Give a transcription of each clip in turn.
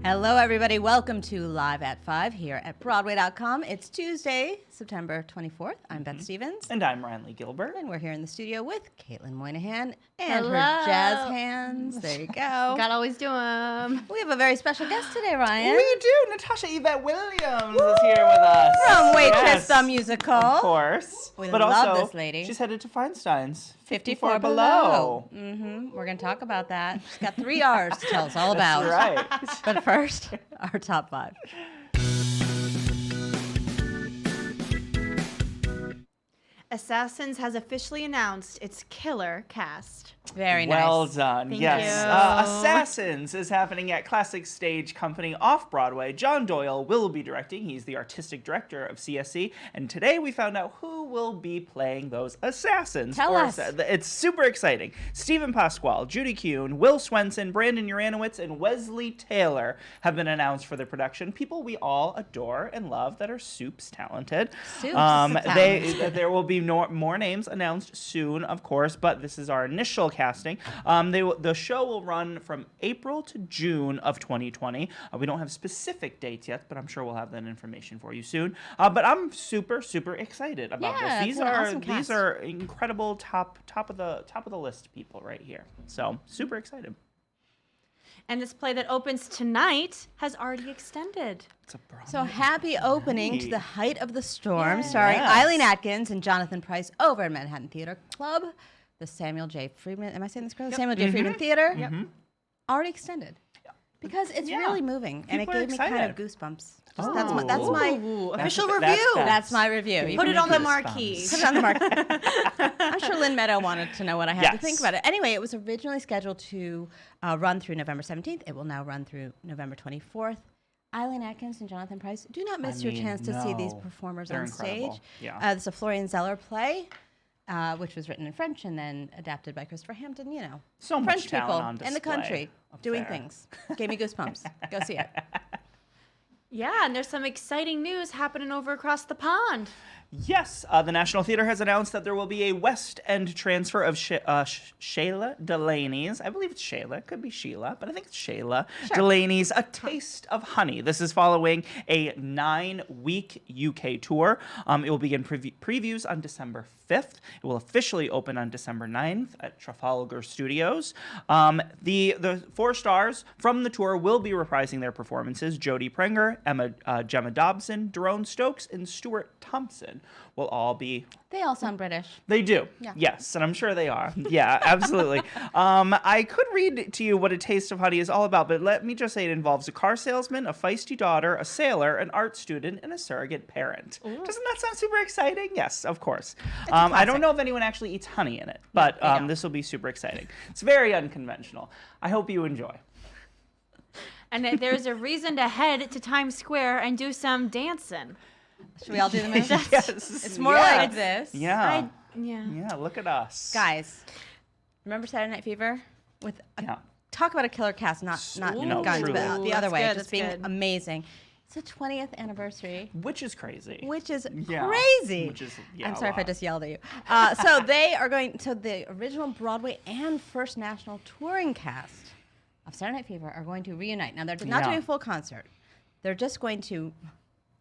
Hello, everybody. Welcome to Live at 5 here at Broadway.com. It's Tuesday, September 24th. I'm Beth Stevens. And I'm Riley Gilbert. And we're here in the studio with Caitlin Moynihan and Hello. her jazz hands. There you go. Gotta always do them. We have a very special guest today, Ryan. We do. NaTasha Yvette Williams is here with us. From Waitress, Yes, the musical. Of course. We but love also, this lady. She's headed to Feinstein's. 54 below. We're going to talk about that. She's got 3 R's to tell us all about. That's right. But first, our top 5. Assassins has officially announced its killer cast. Very nice. Well done. Thank yes. you. Assassins is happening at Classic Stage Company off Broadway. John Doyle will be directing. He's the artistic director of CSC. And today we found out who will be playing those assassins. Tell us. It's super exciting. Stephen Pasquale, Judy Kuhn, Will Swenson, Brandon Uranowitz, and Wesley Taylor have been announced for the production. People we all adore and love that are Soups talented. Soups talented. There will be more names announced soon, of course, but this is our initial casting. The show will run from April to June of 2020. We don't have specific dates yet, but I'm sure we'll have that information for you soon. But I'm super, super excited about this. These are incredible top of the list people right here. So super excited. And this play that opens tonight has already extended. So happy opening to The Height of the Storm, Yes. starring Eileen Atkins and Jonathan Pryce over at Manhattan Theater Club. The Samuel J. Freeman, am I saying this correctly? Samuel J. Freeman Theater. Yep. Already extended. Because it's really moving, and it People are gave me kind of excited. goosebumps. That's my Official That's review. best. that's my review. You Put can it on the goosebumps. marquee. Put it on the market. I'm sure Lynn Meadow wanted to know what I had to Yes. think about it. Anyway, it was originally scheduled to run through November 17th. It will now run through November 24th. Eileen Atkins and Jonathan Pryce, do not miss your chance to see these performers They're on incredible. stage. Yeah. It's a Florian Zeller play, which was written in French and then adapted by Christopher Hampton. You know, So much French talent people on in the display country up doing there. things. Gave me goosebumps. Go see it. Yeah, and there's some exciting news happening over across the pond. Yes, the National Theater has announced that there will be a West End transfer of Shayla Delaney's. I believe it's Shayla. It could be Sheila, but I think it's Shayla Delaney's A Taste of Honey. This is following a 9-week UK tour. It will begin previews on December 5th. It will officially open on December 9th at Trafalgar Studios. The 4 stars from the tour will be reprising their performances. Jodie Prenger, Gemma Dobson, Daron Stokes, and Stuart Thompson will all be... They all sound British. They do. Yeah. Yes, and I'm sure they are. Yeah, absolutely. I could read to you what A Taste of Honey is all about, but let me just say it involves a car salesman, a feisty daughter, a sailor, an art student, and a surrogate parent. Ooh. Doesn't that sound super exciting? Yes, of course. I don't know if anyone actually eats honey in it, but this will be super exciting. It's very unconventional. I hope you enjoy. And that there's a reason to head to Times Square and do some dancing. Should we all do the move? Yes. It's more Yeah. like this. Yeah. Yeah. Yeah, look at us. Guys, remember Saturday Night Fever? Talk about a killer cast, not No, guns, truly. but the other That's way, good, just that's being good. amazing. It's the 20th anniversary, Which is crazy. which is Yeah. crazy. Which is, I'm a sorry if I lot. just yelled at you. So they are going. So the original Broadway and first national touring cast of Saturday Night Fever are going to reunite. Now they're not doing a full concert. They're just going to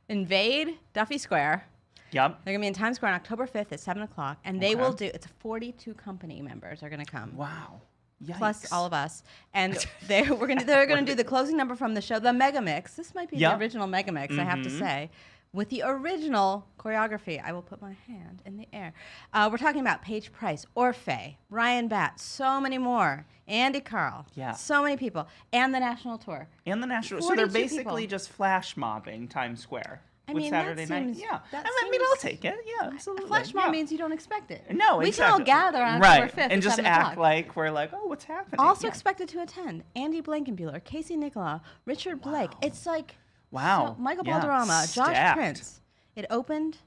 invade Duffy Square. Yep. They're going to be in Times Square on October 5th at 7 o'clock, and they will do. It's 42 company members are going to come. Wow. Yikes. Plus all of us, and they're going to do the closing number from the show, the Mega Mix. This might be the original Mega Mix, I have to say, with the original choreography. I will put my hand in the air. We're talking about Paige Price, Orfeh, Ryan Batt, so many more. Andy Carl, so many people, and the national tour. And the national. So they're 42 basically people. just flash mobbing Times Square. I with mean, Saturday that night. seems, Yeah. that I mean, I'll take it. Yeah, absolutely. A flash mob yeah. means you don't expect it. No, we exactly. can all gather on right. October 5th and at just 7 act o'clock. like we're like, oh, what's happening? Also Yeah. expected to attend Andy Blankenbuehler, Casey Nicolau, Richard Blake. It's like Wow. so, Michael Yeah. Balderrama, Josh Stacked. Prince. It opened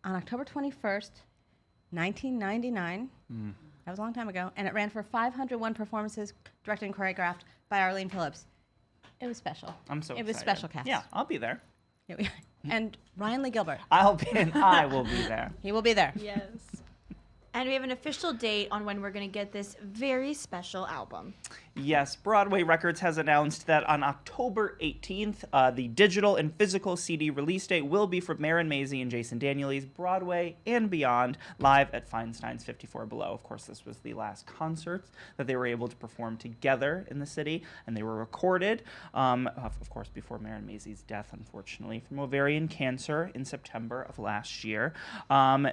on October 21st, 1999. That was a long time ago, and it ran for 501 performances, directed and choreographed by Arlene Phillips. It was special. I'm so It was excited. special cast. Yeah, I'll be there. And Ryan Lee Gilbert. I will be there. He will be there. Yes. And we have an official date on when we're going to get this very special album. Yes, Broadway Records has announced that on October 18th, the digital and physical CD release date will be for Marin, Mazzies, and Jason Daniel's Broadway and Beyond, live at Feinstein's 54 Below. Of course, this was the last concerts that they were able to perform together in the city, and they were recorded, of course, before Marin Mazzies' death, unfortunately, from ovarian cancer in September of last year.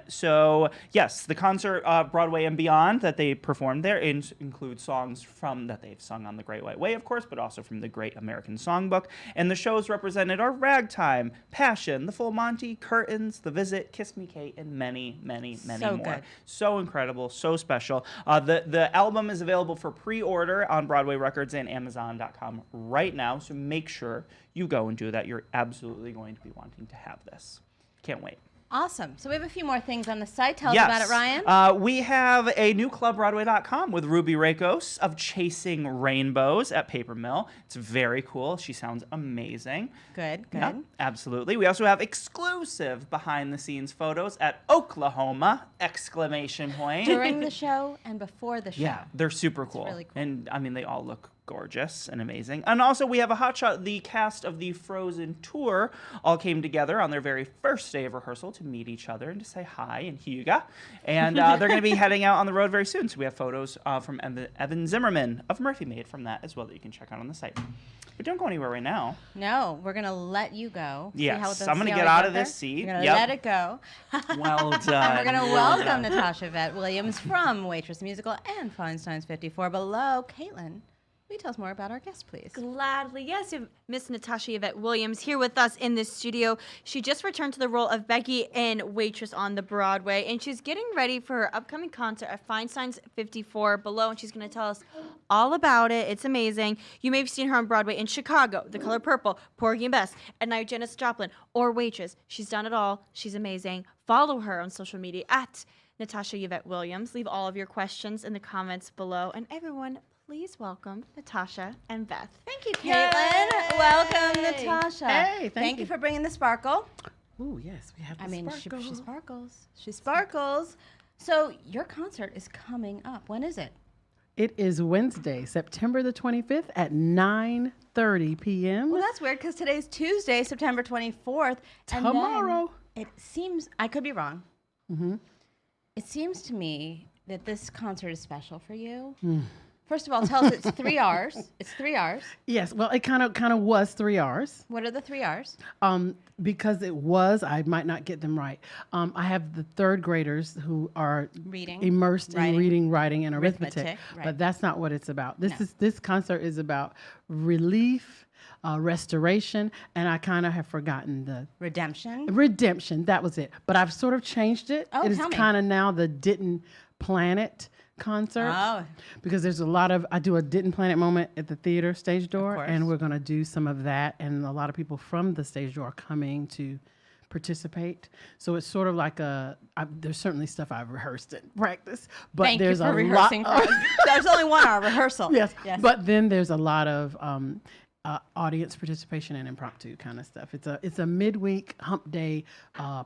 So, yes, the concert, Broadway and Beyond, that they performed there includes songs from that they've sung on The Great White Way, of course, but also from the Great American Songbook. And the shows represented are Ragtime, Passion, The Full Monty, Curtains, The Visit, Kiss Me Kate, and many, many, many more. Good. So incredible, so special. The album is available for pre-order on Broadway Records and Amazon.com right now, so make sure you go and do that. You're absolutely going to be wanting to have this. Can't wait. Awesome. So we have a few more things on the site. Tell us about it, Ryan. We have a new club, Broadway.com, with Ruby Rakos of Chasing Rainbows at Paper Mill. It's very cool. She sounds amazing. Good. Yeah, absolutely. We also have exclusive behind-the-scenes photos at Oklahoma! ! During the show and before the show. Yeah, they're super cool. Really cool. And, I mean, they all look gorgeous and amazing. And also, we have a hot shot. The cast of the Frozen tour all came together on their very first day of rehearsal to meet each other and to say hi and Huga. And they're going to be heading out on the road very soon. So we have photos from Evan Zimmerman of Murphy Made from that as well that you can check out on the site. But don't go anywhere right now. No, we're going to let you go. Yes, I'm going to get out of this seat. We're going to let it go. Well done. And we're going to welcome NaTasha Yvette Williams from Waitress Musical and Feinstein's 54 Below. Caitlin, will you tell us more about our guest, please? Gladly. Yes, we have Miss NaTasha Yvette Williams here with us in the studio. She just returned to the role of Becky in Waitress on the Broadway, and she's getting ready for her upcoming concert at Feinstein's 54 Below, and she's going to tell us all about it. It's amazing. You may have seen her on Broadway in Chicago, The Color Purple, Porgy and Bess, and now Janis Joplin, or Waitress. She's done it all. She's amazing. Follow her on social media at NaTasha Yvette Williams. Leave all of your questions in the comments below, and everyone, please welcome NaTasha and Beth. Thank you, Caitlin. Welcome, NaTasha. Hey, thank you you for bringing the sparkle. Oh, yes, we have the sparkle. She sparkles. She sparkles. So your concert is coming up. When is it? It is Wednesday, September the 25th at 9:30 p.m. Well, that's weird because today's Tuesday, September 24th. Tomorrow. And it seems, I could be wrong. Mm-hmm. It seems to me that this concert is special for you. First of all, tell us it's 3 hours. It's 3 hours. Yes, well, it kind of was 3 hours. What are the 3 hours? Because it was, I might not get them right. I have the third graders who are immersed in reading, writing, and arithmetic. Right. But that's not what it's about. This concert is about relief, restoration, and I kind of have forgotten the Redemption. Redemption. That was it. But I've sort of changed it. Oh, it is tell me. kind of now the Didn't Plan It concert. Oh. Because there's a lot of, I do a Didn't Plan It moment at the theater stage door, course. and we're going to do some of that, and a lot of people from the stage door are coming to participate. So it's sort of like there's certainly stuff I've rehearsed and practiced, but Thank there's you for a rehearsing lot. for us. There's only 1 hour rehearsal. Yes, but then there's a lot of audience participation and impromptu kind of stuff. It's a midweek hump day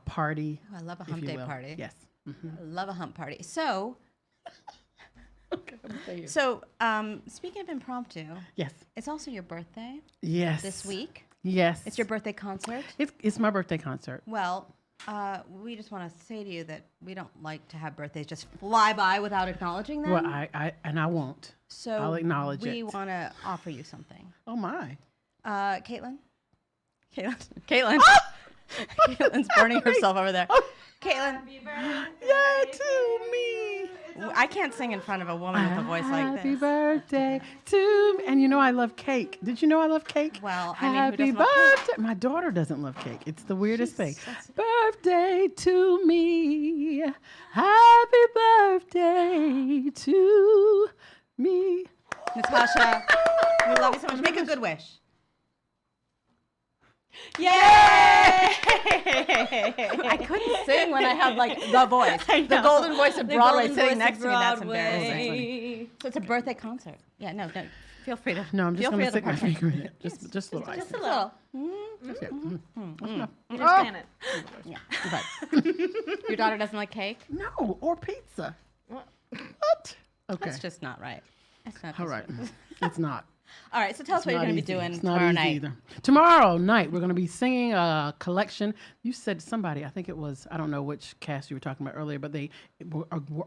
party. Oh, I love a if hump you day will. party. Yes. Mm-hmm. I love a hump party. So, Okay, I'm gonna say it. speaking of impromptu, Yes. it's also your birthday Yes. this week. Yes. It's your birthday concert. It's my birthday concert. Well, we just want to say to you that we don't like to have birthdays just fly by without acknowledging them. Well, I won't. So I'll acknowledge we it. want to offer you something. Oh my. Caitlin? Caitlin? Caitlin's burning herself over there. Caitlin. Yeah, to me. I can't sing in front of a woman with a voice like this. Happy birthday to me. And you know I love cake. Did you know I love cake? Well, I mean, who Happy doesn't love cake? birthday. My daughter doesn't love cake. It's the weirdest thing. that's- Birthday to me. Happy birthday to me. NaTasha, we love you so much. Make a good wish. Yay! I couldn't sing when I had like the voice, the golden voice of Broadway sitting next to me. That's embarrassing. So it's a birthday concert. Yeah, no, feel free to. No, I'm just feel going free to stick my partake. finger in it. Just a little ice. Just a little. That's it. You just plan it. Yeah. But your daughter doesn't like cake? No, or pizza. What? Okay. That's just not right. That's not All just right. right. It's not. All right, so tell us what you're going to be doing It's not tomorrow easy night. either. Tomorrow night, we're going to be singing a collection. You said somebody, I think it was, I don't know which cast you were talking about earlier, but they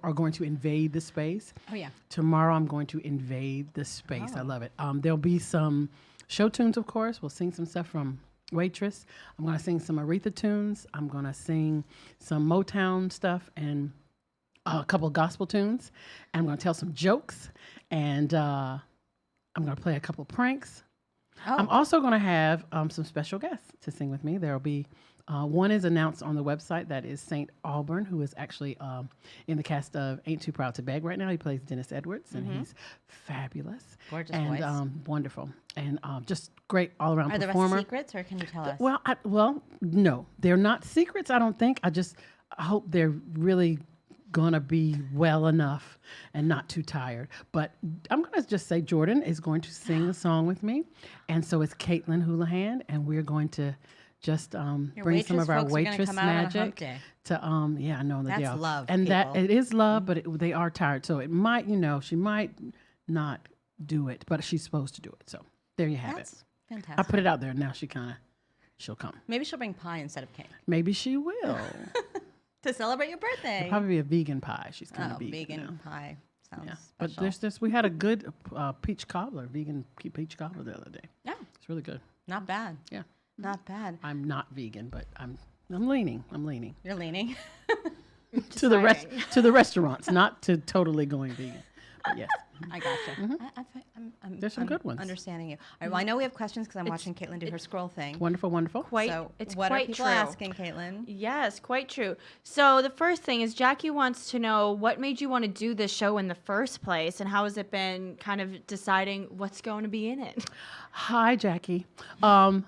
are going to invade the space. Oh, yeah. Tomorrow, I'm going to invade the space. I love it. There'll be some show tunes, of course. We'll sing some stuff from Waitress. I'm going to sing some Aretha tunes. I'm going to sing some Motown stuff and a couple of gospel tunes. And I'm going to tell some jokes. And I'm going to play a couple of pranks. Oh. I'm also going to have some special guests to sing with me. There will be one is announced on the website. That is St. Auburn, who is actually in the cast of Ain't Too Proud to Beg right now. He plays Dennis Edwards, and he's fabulous. Gorgeous and, voice. Wonderful. And just great all-around Are the performer. rest secrets, or can you tell us? Well, no. They're not secrets, I don't think. I hope they're really going to be well enough and not too tired. But I'm going to just say Jordan is going to sing a song with me. And so is Caitlin Houlihan. And we're going to just bring some of our Waitress magic to, I know that That's love, and people. that it is love, but they are tired. So it might, she might not do it, but she's supposed to do it. So there you have That's it. fantastic. I put it out there. Now she'll come. Maybe she'll bring pie instead of cake Maybe she will. to celebrate your birthday. It'll probably be a vegan pie. She's kind of vegan now. pie. Sounds Yeah, special. but there's this. We had a good peach cobbler, vegan peach cobbler the other day. Yeah, It's really good. not bad. Yeah, Not bad. I'm not vegan, but I'm leaning. I'm leaning You're leaning. to the restaurants, not to totally going vegan. But yes, I gotcha. There's some good ones. Understanding you. All right. Well, I know we have questions because I'm watching Caitlin do her scroll thing. wonderful, wonderful. It's what quite are people true. asking, Caitlin? Yes, quite true. So the first thing is Jackie wants to know what made you want to do this show in the first place, and how has it been kind of deciding what's going to be in it? Hi, Jackie. My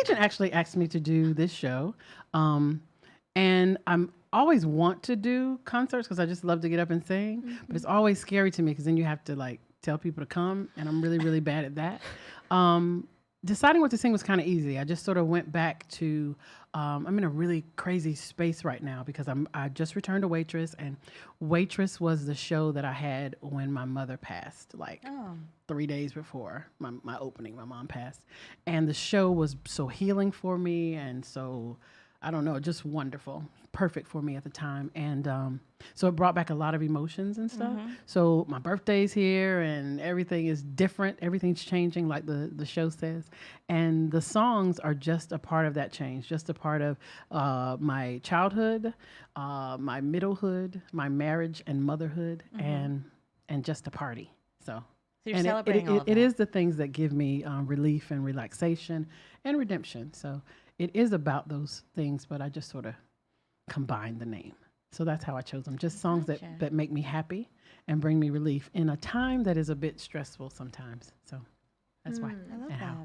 agent actually asked me to do this show, and I'm always want to do concerts because I just love to get up and sing. But it's always scary to me because then you have to tell people to come, and I'm really, really bad at that. Deciding what to sing was kind of easy. I just sort of went back to. I'm in a really crazy space right now because I just returned to Waitress, and Waitress was the show that I had when my mother passed, 3 days before my opening. My mom passed, and the show was so healing for me, and so I don't know, just wonderful, perfect for me at the time, and so it brought back a lot of emotions and stuff. So my birthday's here, and everything is different. Everything's changing, like the show says, and the songs are just a part of that change, just a part of my childhood, my middlehood, my marriage and motherhood, and just a party. So you're and celebrating all of it that. is the things that give me relief and relaxation and redemption. So it is about those things, but I just sort of combine the name. So that's how I chose them. Just songs that make me happy and bring me relief in a time that is a bit stressful sometimes. So that's why. I love that.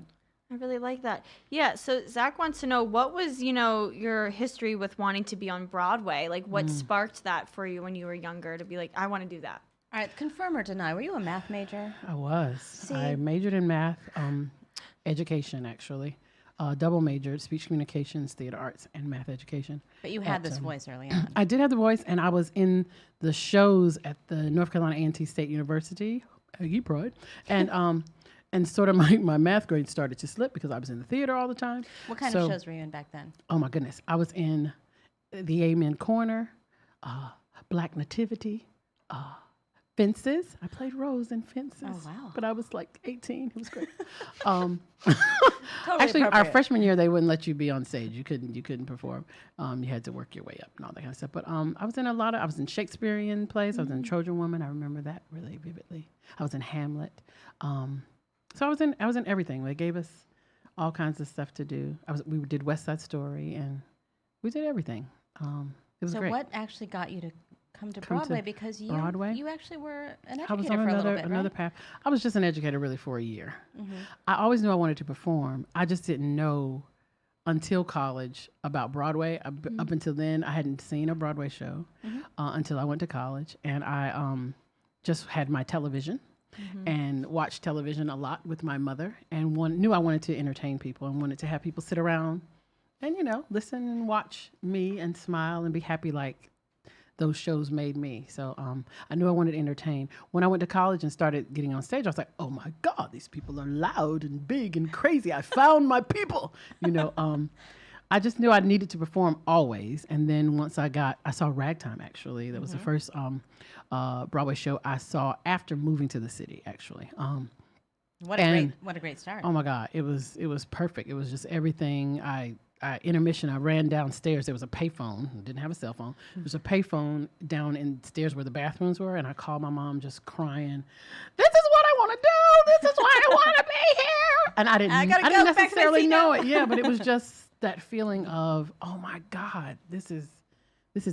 I really like that. Yeah, so Zach wants to know what was, your history with wanting to be on Broadway? Like what sparked that for you when you were younger to be like, I want to do that? All right, confirm or deny. Were you a math major? I was. I majored in math, education actually. Double majored, speech communications, theater arts, and math education. But you had this voice early on. I did have the voice, and I was in the shows at the North Carolina A&T State University, pride, and sort of my math grade started to slip because I was in the theater all the time. What kind of shows were you in back then? Oh my goodness, I was in the Amen Corner, Black Nativity, Fences. I played Rose in Fences. Oh, wow. But I was like 18. It was great. Totally Actually, our appropriate. freshman year, they wouldn't let you be on stage. You couldn't perform. You had to work your way up and all that kind of stuff. But I was in I was in Shakespearean plays. I was in Trojan Woman. I remember that really vividly. I was in Hamlet. So I was in everything. They gave us all kinds of stuff to do. We did West Side Story, and we did everything. It was great. So what actually got you to come to Broadway? Because you actually were an educator I was on for a little bit, another right? path. I was just an educator really for a year. I always knew I wanted to perform. I just didn't know until college about Broadway. Up until then, I hadn't seen a Broadway show until I went to college, and I just had my television and watched television a lot with my mother, and knew I wanted to entertain people and wanted to have people sit around and listen and watch me and smile and be happy like those shows made me. So I knew I wanted to entertain. When I went to college and started getting on stage, I was like, oh my God, these people are loud and big and crazy. I found my people, I just knew I needed to perform always. And then once I saw Ragtime, actually. That was the first Broadway show I saw after moving to the city, actually. What a great start. Oh my God, it was perfect. It was just everything. Intermission, I ran downstairs. There was a payphone. Didn't have a cell phone. There was a payphone down in stairs where the bathrooms were, and I called my mom just crying, "This is what I want to do. This is why I want to be here." And I didn't necessarily know it. Yeah, but it was just that feeling of, oh my God, this is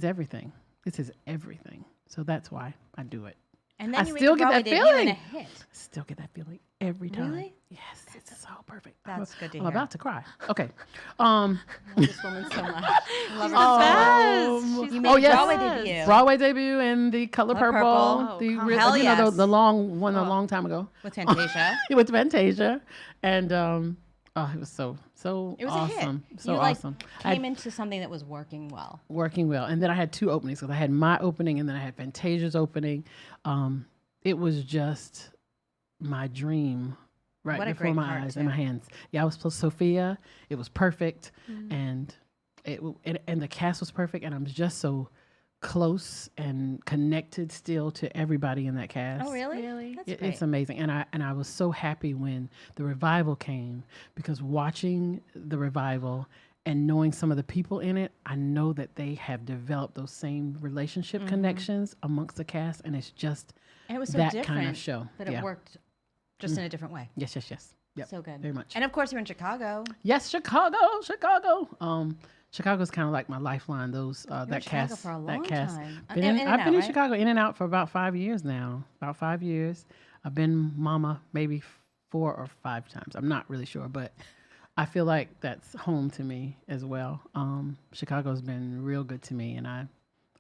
everything. This is everything. So that's why I do it. And then I still get that feeling. A hit. Still get that feeling every time. Really? Yes, it's so perfect. That's good to I'm hear. about to cry. Okay. I love this woman so much. I love her Best. You made yes. Broadway debut. Broadway debut in the Color Color Purple. Purple. The Oh, hell yes. the long one a long time ago. With Fantasia. With Fantasia. And it was so It was awesome. a hit. So you awesome. came into something that was working well. Working well. And then I had two openings because I had my opening and then I had Fantasia's opening. It was just my dream right What a before great my part, eyes too. and my hands. Yeah, I was supposed to Sophia. It was perfect. And and the cast was perfect. And I'm just so close and connected still to everybody in that cast. Oh, really? That's great. It's amazing. And I was so happy when the revival came, because watching the revival and knowing some of the people in it, I know that they have developed those same relationship connections amongst the cast, and it's just And it was so that different kind of show. that it worked just in a different way. Yes. Yep. So good. Very much. And of course, you're in Chicago. Yes, Chicago. Chicago's kind of like my lifeline. Those You were that in Chicago cast, for a that long cast. time. I've been in Chicago in and out for about 5 years now. About 5 years. I've been mama maybe 4 or 5 times. I'm not really sure, but I feel like that's home to me as well. Chicago's been real good to me, and I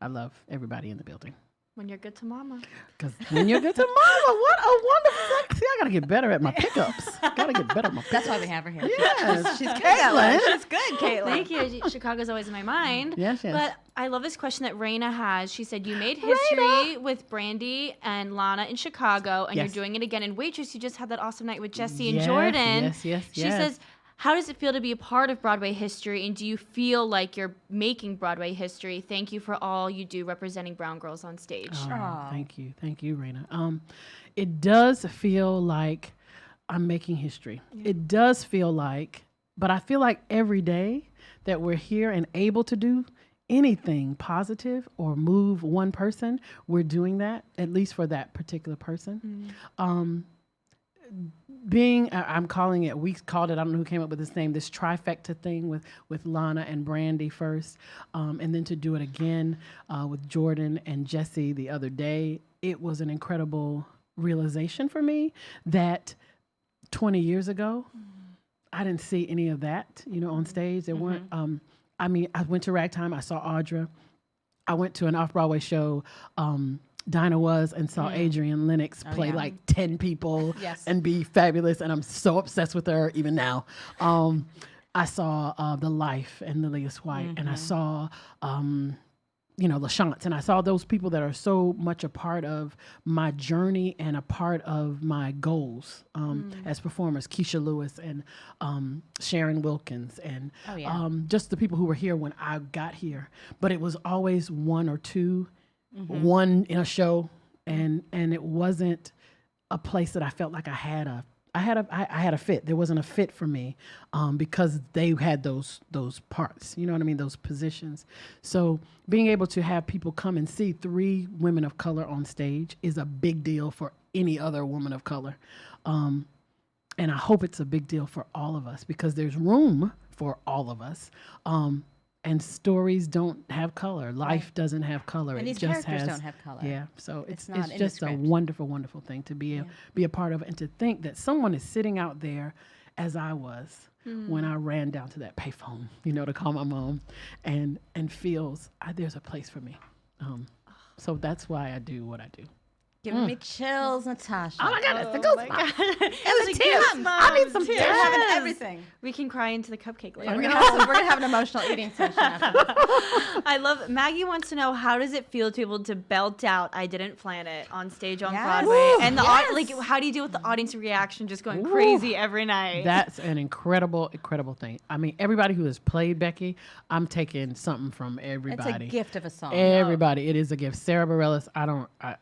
love everybody in the building. When you're good to mama. Because when you're good to mama, what a wonderful. See, I gotta get better at my pickups. Gotta get better at my pickups. That's why we have her here. Yes, She's good. Caitlin. She's good, Caitlin. Thank you. Chicago's always in my mind. Yes. But I love this question that Raina has. She said, you made history with Brandy and Lana in Chicago, and Yes. you're doing it again in Waitress. You just had that awesome night with Jesse and Yes, Jordan. yes. She says, how does it feel to be a part of Broadway history, and do you feel like you're making Broadway history? Thank you for all you do representing brown girls on stage. Aw. Thank you, Raina. It does feel like I'm making history. It does feel like, but I feel like every day that we're here and able to do anything positive or move one person, we're doing that, at least for that particular person. I'm calling it, we called it, I don't know who came up with this name, this trifecta thing with Lana and Brandy first, and then to do it again with Jordan and Jesse the other day. It was an incredible realization for me that 20 years ago, I didn't see any of that, on stage. There weren't, I went to Ragtime, I saw Audra. I went to an off-Broadway show, Dinah was, and saw Adrienne Lennox play like 10 people and be fabulous. And I'm so obsessed with her even now. I saw The Life and Lilius White, and I saw, LaChance, and I saw those people that are so much a part of my journey and a part of my goals as performers, Keisha Lewis and Sharon Wilkins, and just the people who were here when I got here. But it was always one or two, one in a show, and it wasn't a place that I felt like I had a fit. There wasn't a fit for me because they had those parts, you know what I mean, those positions. So being able to have people come and see 3 women of color on stage is a big deal for any other woman of color. And I hope it's a big deal for all of us, because there's room for all of us. And stories don't have color. Life doesn't have color. And it these just characters has, don't have color. Yeah, so it's not in the just a script. wonderful, wonderful thing to be a part of, and to think that someone is sitting out there, as I was when I ran down to that payphone, to call my mom, and feels there's a place for me. So that's why I do what I do. Giving me chills, NaTasha. Oh my goodness, the goosebumps. It was a gift. I need some We're tips. having everything. We can cry into the cupcake later. We're gonna have an emotional eating session after this. I love Maggie wants to know, how does it feel to be able to belt out "I Didn't Plan It" on stage on Yes. Broadway? Woo, And the yes. like, how do you deal with the audience reaction just going crazy every night? That's an incredible thing. I mean, everybody who has played Becky, I'm taking something from everybody. It's a gift of a song. Everybody, it is a gift. Sarah Bareilles,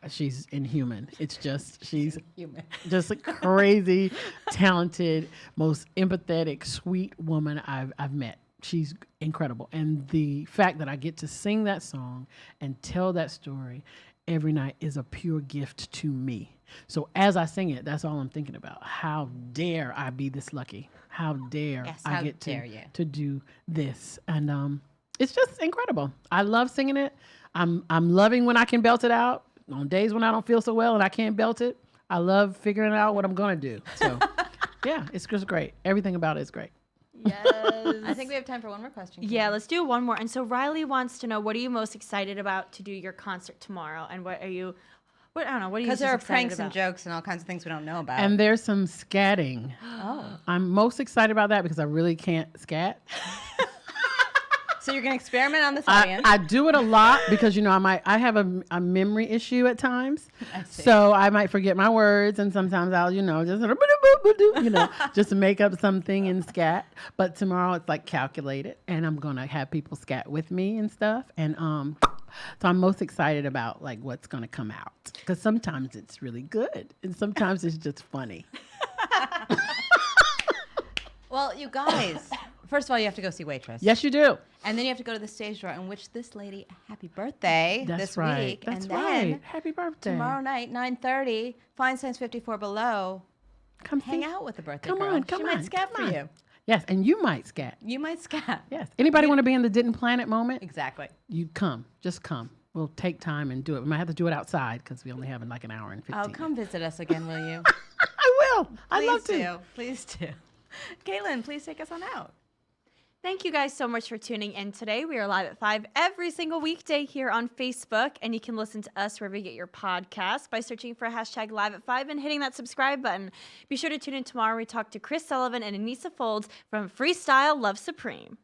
she's inhuman. It's just, she's Human. just a crazy, talented, most empathetic, sweet woman I've met. She's incredible. And the fact that I get to sing that song and tell that story every night is a pure gift to me. So as I sing it, that's all I'm thinking about. How dare I be this lucky? How dare Yes, I how get dare you. to do this? And it's just incredible. I love singing it. I'm loving when I can belt it out. On days when I don't feel so well and I can't belt it, I love figuring out what I'm going to do. So, yeah, it's just great. Everything about it is great. Yes. I think we have time for one more question. Yeah, let's do one more. And so Riley wants to know, what are you most excited about to do your concert tomorrow? And what are you, I don't know, what are you Because just there are excited pranks about? and jokes and all kinds of things we don't know about. And there's some scatting. oh. I'm most excited about that because I really can't scat. So you're going to experiment on this I, audience? I do it a lot because, I have a memory issue at times. I see. So I might forget my words and sometimes I'll, just make up something and scat. But tomorrow it's like calculated and I'm going to have people scat with me and stuff. And so I'm most excited about like what's going to come out because sometimes it's really good and sometimes it's just funny. Well, you guys, first of all, you have to go see Waitress. Yes, you do. And then you have to go to the stage door and wish this lady a happy birthday That's this right. week. That's and right. then Happy birthday. tomorrow night, 9:30, Feinstein's 54 Below. Come Hang see. out with the birthday Come girl. on, come she on. might scat come for on. you. Yes, and you might scat. You might scat. Yes. Anybody want to be in the Didn't Plan It moment? Exactly. You come. Just come. We'll take time and do it. We might have to do it outside because we only have like an hour and 15 Oh, come visit us again, will you? I will. I'd love Please to. do. Please do. Caitlin, please take us on out. Thank you guys so much for tuning in today. We are live at 5 every single weekday here on Facebook, and you can listen to us wherever you get your podcasts by searching for hashtag live at 5 and hitting that subscribe button. Be sure to tune in tomorrow. We talk to Chris Sullivan and Anissa Folds from Freestyle Love Supreme.